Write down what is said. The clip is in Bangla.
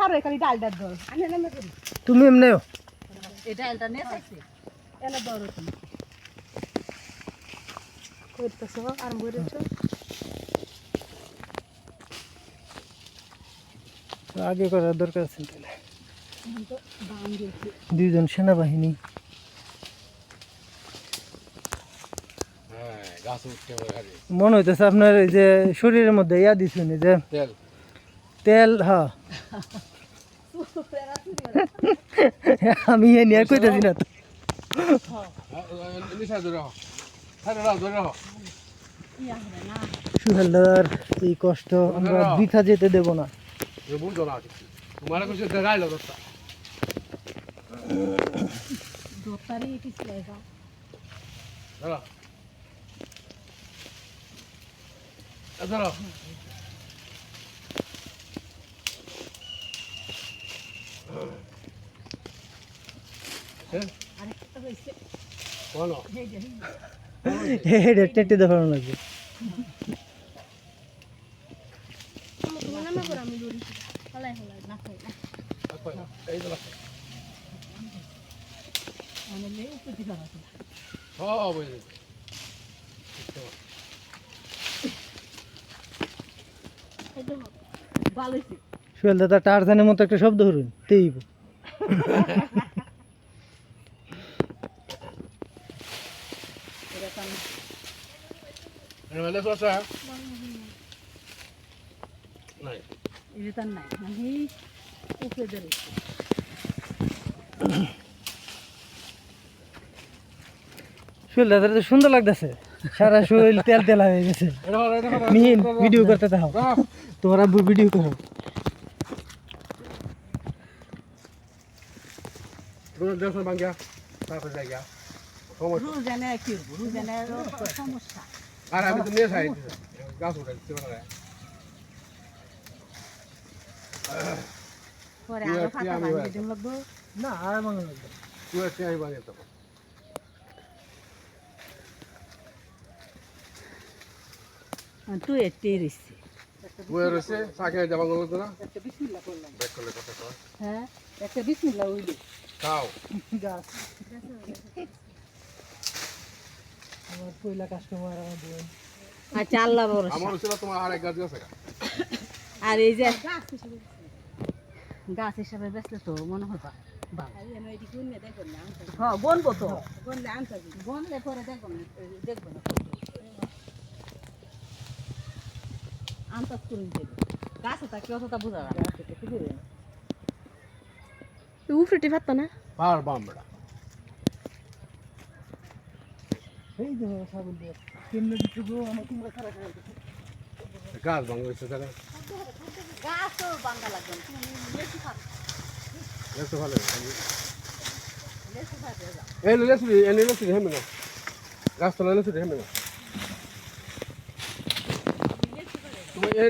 ধরে খালি ডালটা ধর আমি এনে করি তুমি এমনিও এই ডালটা নিয়ে যাইছি এনে ধরো তুমি করতেছো আর করেছো আগে করার দরকার আছে তাহলে তো বাম দিয়েছি দুইজন সেনাবাহিনী গাছ উঠতে পারে মনে হইতেছে আপনার এই যে শরীরের মধ্যে ইয়া দিচ্ছেন যে তেল তেল হ্যাঁ আমি এ নিয়ে কইতেছি না তো নিশা ধরে রাখো ধরে রাখো ইয়া হবে না সুহেলদার এই কষ্ট আমরা বৃথা যেতে দেব না বুঝো না তোমার কিছু দেখাইলো দোস্তা দোতারি পিছলে যাও ধরো ধরো আরেকটা হইছে বলো হেডে টেটে দেখানো লাগবে তোমার নামে করে আমি দড়ি ফলাই ফলাই না খাই এই তো আমি লে উপরে দিবা আছে সব হয়ে যাবে এটা ভালো হইছে সুহেলদার তার টারজানের মতো একটা শব্দ করুন তেইব এটা কাম এনে সোসা নাই এটা নাই মানে উপরে ধরেছে সুহেলদার তো সুন্দর লাগতেছে সারা শরীর তেল তেল হয়ে গেছে মিহিন ভিডিও করতে থাকো তোমরা ভিডিও করো দেখো বাঙ্গা তারপর জায়গা সমস্যা রুল জানে কি রুল জানে সমস্যা আর আমি তো নিয়ে যাই গাছ উঠাইতে পারে পরে আরো ফাটা বানিয়ে দিম লাগবো না আর মনে লাগবে তুই এসে আমি বানিয়ে দেবো তুই এতে রিসি তুই রয়েছে সাকে যাবা গেল তো না একটা বিসমিল্লাহ করলাম ব্যাক করলে কথা কর হ্যাঁ একটা বিসমিল্লাহ হইলো খাও গাছ আমার পয়লা কাস্টমার আমার বোন আচ্ছা আল্লাহ ভরসা আমার ছিল তোমার আরেক গাছ আছে আর এই যে গাছ হিসাবে বেচলে তো মনে হয় হ্যাঁ বনবো তো বনলে পরে দেখবো না আন্তাজ করে দেবে গাছে থাকলে অতটা বোঝা যায় উফরিটি ভাত না পার বাম বেড়া এই যে ছাগল দিয়ে কেমনে দিতে গো আমার তোমরা খারাপ খারাপ গাছ ভাঙ হয়েছে তাহলে গাছ তো বাঙ্গা লাগবে তুমি লেসু খাবে লেসু ভালো লেসু খাবে এই লেসু এনে লেসু হেমে না গাছ তো লেসু হেমে না